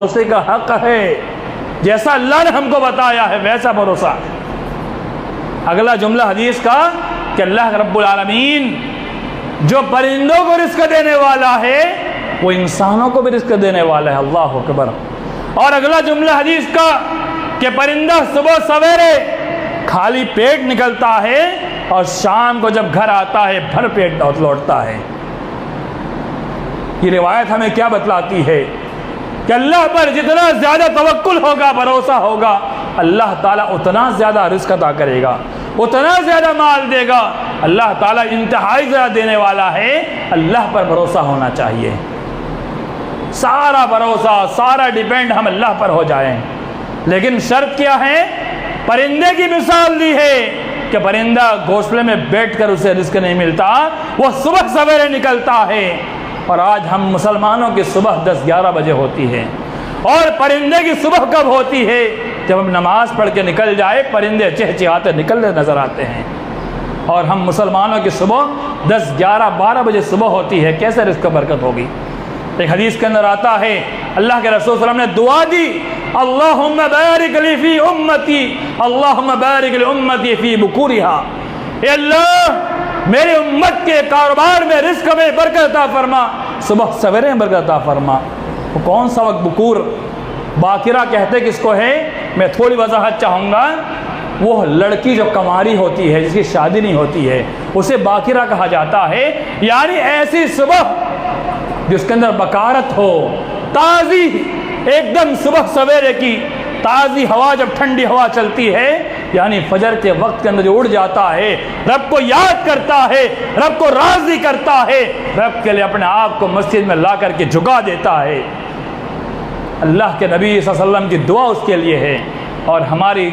بھروسے کا حق ہے، جیسا اللہ نے ہم کو بتایا ہے ویسا بھروسہ۔ اگلا جملہ حدیث کا کہ اللہ رب العالمین جو پرندوں کو رزق دینے والا ہے وہ انسانوں کو بھی رزق دینے والا ہے، اللہ اکبر۔ اور اگلا جملہ حدیث کا کہ پرندہ صبح سویرے خالی پیٹ نکلتا ہے اور شام کو جب گھر آتا ہے بھر پیٹ لوٹتا ہے۔ یہ روایت ہمیں کیا بتلاتی ہے کہ اللہ پر جتنا زیادہ توکل ہوگا، بھروسہ ہوگا، اللہ تعالیٰ اتنا زیادہ رزق عطا کرے گا، اتنا زیادہ مال دے گا۔ اللہ تعالیٰ انتہائی زیادہ دینے والا ہے، اللہ پر بھروسہ ہونا چاہیے۔ سارا بھروسہ، سارا ڈیپینڈ ہم اللہ پر ہو جائیں۔ لیکن شرط کیا ہے؟ پرندے کی مثال دی ہے کہ پرندہ گھونسلے میں بیٹھ کر اسے رزق نہیں ملتا، وہ صبح سویرے نکلتا ہے۔ اور آج ہم مسلمانوں کی صبح 10-11 بجے ہوتی ہے، اور پرندے کی صبح کب ہوتی ہے؟ جب ہم نماز پڑھ کے نکل جائے پرندے چہچہاتے نکلنے نظر آتے ہیں، اور ہم مسلمانوں کی صبح 10-11-12 بجے صبح ہوتی ہے، کیسے رزق و برکت ہوگی؟ ایک حدیث کے اندر آتا ہے اللہ کے رسول صلی اللہ علیہ وسلم نے دعا دی، اللہم بارک لی فی امتی، اللہم بارک لی امتی فی بکورہا، اے اللہ میرے امت کے کاروبار میں رزق میں برکت عطا فرما، صبح سویرے میں برکت عطا فرما۔ وہ کون سا وقت؟ بکور، باکرہ کہتے کس کو ہے؟ میں تھوڑی وضاحت چاہوں گا۔ وہ لڑکی جو کنواری ہوتی ہے، جس کی شادی نہیں ہوتی ہے، اسے باکرہ کہا جاتا ہے۔ یعنی ایسی صبح جس کے اندر بکارت ہو، تازی، ایک دم صبح سویرے کی تازی ہوا، جب ٹھنڈی ہوا چلتی ہے، یعنی فجر کے وقت کے اندر جو اڑ جاتا ہے، رب کو یاد کرتا ہے، رب کو راضی کرتا ہے، رب کے لیے اپنے آپ کو مسجد میں لا کر کے جھکا دیتا ہے، اللہ کے نبی صلی اللہ علیہ وسلم کی دعا اس کے لیے ہے۔ اور ہماری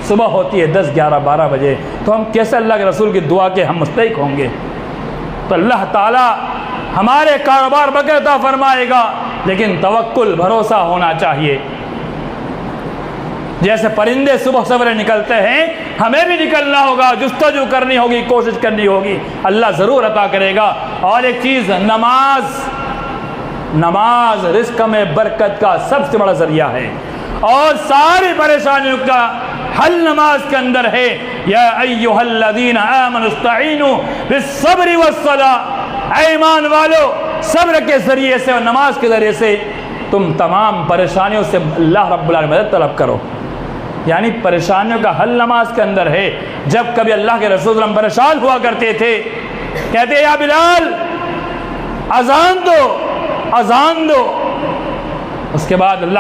صبح ہوتی ہے 10-11-12 بجے، تو ہم کیسے اللہ کے رسول کی دعا کے ہم مستحق ہوں گے؟ تو اللہ تعالیٰ ہمارے کاروبار برکت عطا فرمائے گا، لیکن توکل، بھروسہ ہونا چاہیے۔ جیسے پرندے صبح سویرے نکلتے ہیں، ہمیں بھی نکلنا ہوگا، جستجو کرنی ہوگی، کوشش کرنی ہوگی، اللہ ضرور عطا کرے گا۔ اور ایک چیز، نماز رزق میں برکت کا سب سے بڑا ذریعہ ہے، اور ساری پریشانیوں کا حل نماز کے اندر ہے۔ یا ایھا الذین آمنوا استعینوا بالصبر والصلاۃ، اے ایمان والو صبر کے ذریعے سے اور نماز کے ذریعے سے تم تمام پریشانیوں سے اللہ رب العالمین مدد طلب کرو۔ یعنی پریشانیوں کا حل نماز کے اندر ہے۔ جب کبھی اللہ کے رسول صلی اللہ علیہ وسلم پریشان ہوا کرتے تھے، کہتے یا بلال اذان دو، اذان دو۔ اس کے بعد اللہ